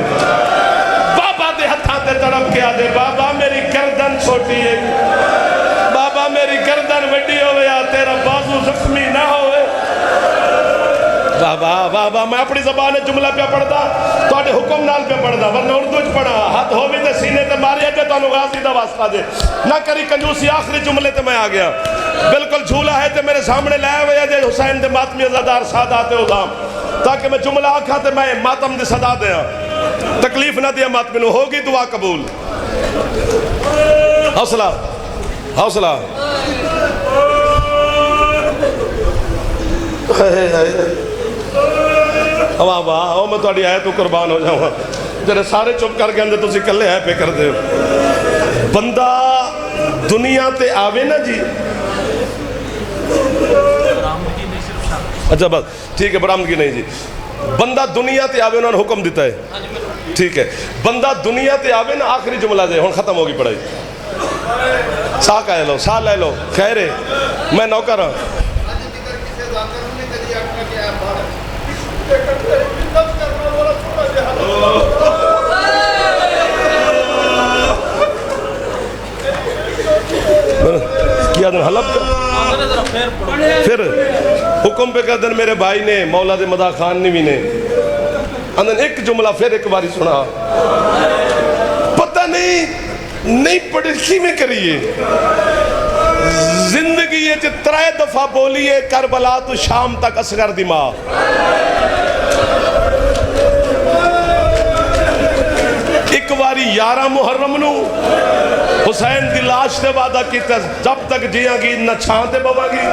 بابا دے ہتھاں تے تڑپ کے آدھے بابا میری گردن چھوٹی ہے، بابا میری گردن وڈی ہوئے یا تیرا بازو زخمی نہ ہوئے۔ بابا میں اپنی زبان جملہ پہ پڑھتا تو آٹھے حکم نال پہ پڑھتا ورنہ اردو چ پڑھا ہاتھ ہو بھی تے سینے تے ماریا جے تو غازی دا واسطہ دے نہ کری کنجوسی۔ آخری جملے تے میں آ گیا، بالکل جھولا ہے تے میرے سامنے لائے ہوئے جے حسین دے ماتمی عزادار سادات ادام تاکہ میں جملہ آکھا تے میں ماتم دے صدا دیا، تکلیف نہ دیا ماتمی نو، ہوگی دعا قبول۔ حوصلہ حوصلہ واہ واہ میں تھوڑی آئے تو قربان ہو جاؤں، جنہیں سارے چپ کر گئے تو اسی کلے ہے پہ کر دے۔ بندہ دنیا تے آوے نا جی، اچھا بس ٹھیک ہے برآمدگی نہیں جی، بندہ دنیا تے آوے انہوں نے حکم دیتا ہے، ٹھیک ہے بندہ دنیا تے آوے نا آخری جملہ دے ہون ختم ہوگی پڑھائی، سا کہہ لو سا لے لو خیر ہے میں نوکر ہوں۔ کیا دن حلب کا پھر حکم پہ کہتے ہیں میرے بھائی نے مولا دے مدا خان نے بھی نے اندن ایک جملہ پھر ایک باری سنا پتہ نہیں پڑھی میں کریے زندگی یہ چھ 3 دفعہ بولیے کربلا تو شام تک اصغر دماغ ایک واری 11 محرم نو حسین دی لاش دے وعدہ کیتا جب تک جیاں گی نہ چھانتے بوا گی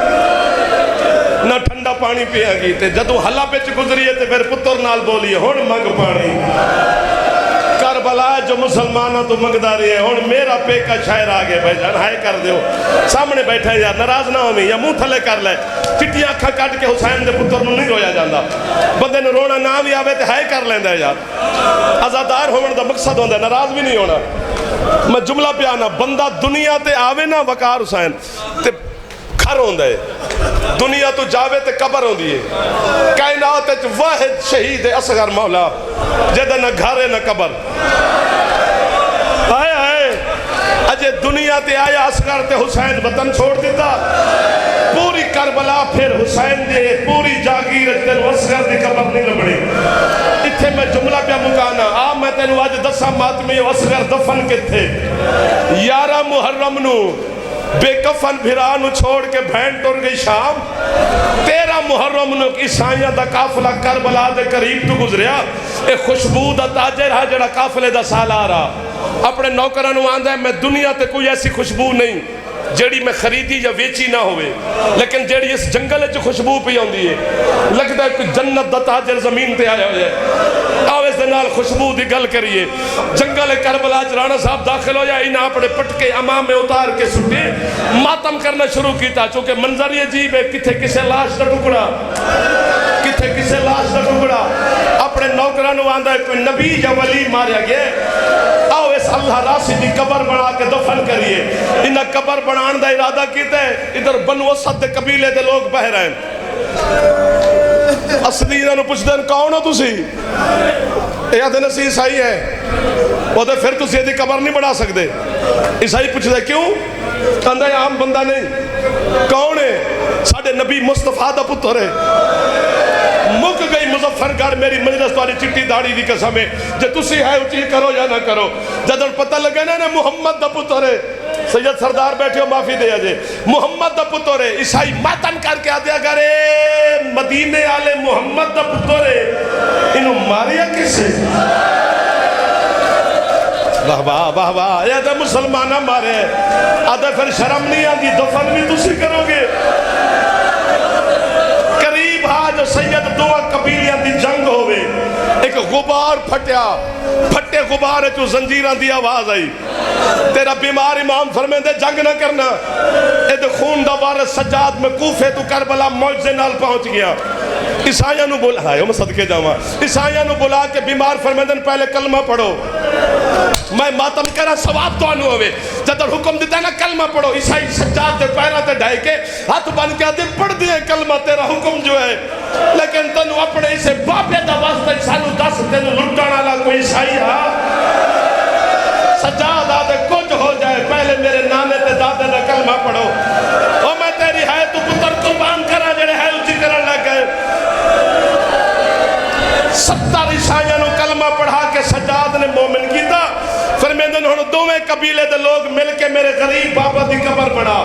نہ ٹھنڈا پانی پیا گی تے جدو حلا پہ گزریے تے پھر پتر نال بولیے ہون منگ پانی کربلا جو مسلمانہ تو منگداری ہے ہون میرا پے کا شاعر آگے بھائی جان ہائے کر دیو سامنے بیٹھا ہے یار ناراض نہ ہومی یا منہ تھلے کر لے چٹیاں اکھا کٹ کے حسین دے پتر نو نہیں رویا جاندہ بندے نے رونا نہ بھی آوے تے ہائے کر لیندہ ہے یار عزادار ہونے دا مقصد ہوندہ ہے ناراض بھی نہیں ہونا میں جملہ پہ آنا بندہ دنیا تے آوے نا وقار حسین تے کھر ہوندہ ہے دنیا تو جاوے تے قبر ہوندی ہے کائنات ہے واحد شہید اصغر مولا جدہ نہ گھر ہے نہ قبر آئے آئے اجے دنیا تے آیا اصغر تے حسین وطن چھوڑ دیتا پوری کربلا پھر حسین دے پوری جاگیر تینو اصغر دی قبر نہیں لبڑی اتھے میں جملہ پہ مکانا میں تینو آج 10 ماتمی اصغر دفن کے تھے 11 محرم نو بے کفن بھرانو چھوڑ کے بھین ٹور گئی شام 13 محرم نو عیسائیاں دا قافلہ کربلا دے قریب تو گزریا ایک خوشبو دا تاجر ہے جڑا قافلے دا سال آ رہا اپنے نوکرانو آندھا ہے میں دنیا تے کوئی ایسی خوشبو نہیں جیڑی میں خریدی یا ویچی نہ ہوئے لیکن جیڑی اس جنگل جو خوشبو پی ہوندی ہے لگتا ہے کوئی جنت دا تاجر زمین تے آیا ہوئے آو اس دنال خوشبو دی گل کریے جنگل کربلا رانا صاحب داخل ہو جائے انہاں اپنے پٹکے امام میں اتار کے سٹے ماتم کرنا شروع کیتا چونکہ منظر یہ عجیب ہے کتھے کسے لاش دا ٹکڑا کتھے کسے لاش دا ٹکڑا اپنے نوکرانو آندہ ہے کوئی نبی یا ولی ماریا گئے آو اس اللہ راسی دی قبر بنا کے دفن کریے انہاں قبر بنان دا ارادہ کیتا ہے ادھر بنو اسد دے قبیلے دے لوگ بہ رہے ہیں اصلی انہوں پوچھ دیں کون ہو تسی یہ آدھے نسی عیسائی ہے وہ دے پھر تسی یہ دی قبر نہیں بنا سکتے عیسائی پوچھ دیں کیوں کہندہ ہے عام بندہ نہیں کون ہے ساڑھے نبی مصطفیٰ دا پتر ہے مک گئی مظفر گھر میری مجلس تواری چٹی داڑی دی قسم ہے جے تسی ہے اچھی کرو یا نہ کرو جدر پتہ لگے نا محمد دا پتر ہے سید سردار بیٹھے ہو معافی دے جے محمد دا پتر ہے عیسائی ماتم کر کے آدھیا کرے مدینے آلے محمد دا پتر ہے انہوں ماریا کسے واہ واہ واہ واہ یہ تو مسلمانہ مارے آدھا پھر شرم نہیں آدھی دفن بھی تسی کرو گے قریب جو سید دو قبیلیاں دی جنگ ہوئے ایک غبار پھٹیا پھٹے غبار ہے جو زنجیران دی آواز آئی تیرا بیمار امام فرمائیں دے جنگ نہ کرنا اے خون دا وارث سجاد میں کوفے تو کربلا معجزے نال پہنچ گیا عیسائیاں نو بولا ہائے میں صدقے جاواں عیسائیاں نو بولا کہ بیمار فرمائیں دے پہلے کلمہ پڑھو میں ماتم کرا ثواب تو آنو ہوئے جدر حکم دیتا ہے نا کلمہ پڑھو عیسائی سجاد دے پیرہ تے ڈھائی کے ہاتھ بن کے آدھے پڑھ دیئے کلمہ تیرا حکم جو ہے لیکن تنو اپنے اسے باپے دا واسطہ سانو دس تنو لٹانا لا کوئی عیسائی ہاں سجاد آدھے کچھ ہو جائے پہلے میرے نانے تے دادے دا کلمہ پڑھو او میں تیری ہے تو پتر قربان کرا جڑے ہے اچھی کرن لگ گئے 70 عیسائیوں نے کلمہ پڑھا کے سجاد نے مومن کیتا فرمیدن ہونو دوویں قبیلے دے لوگ مل کے میرے غریب بابا دی قبر بنا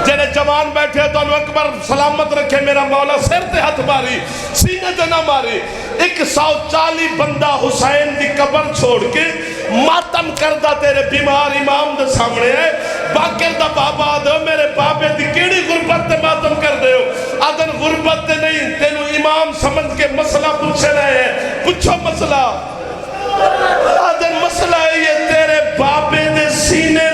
جنہیں جوان بیٹھے تو انہوں اکبر سلامت رکھے میرا مولا سر تے ہاتھ ماری سینے تے نہ ماری 140 بندہ حسین دی قبر چھوڑ کے ماتم کردہ تیرے بیمار امام دے سامنے ہے باقر دا بابا دے میرے بابے دی کیڑی غربت تے ماتم کر دے ہو آدھن غربت تے نہیں تینو امام سمجھ کے مسئلہ پوچھے رہے ہیں پوچھو مسئلہ آدھن مسئلہ ہے یہ تیرے بابے دے سینے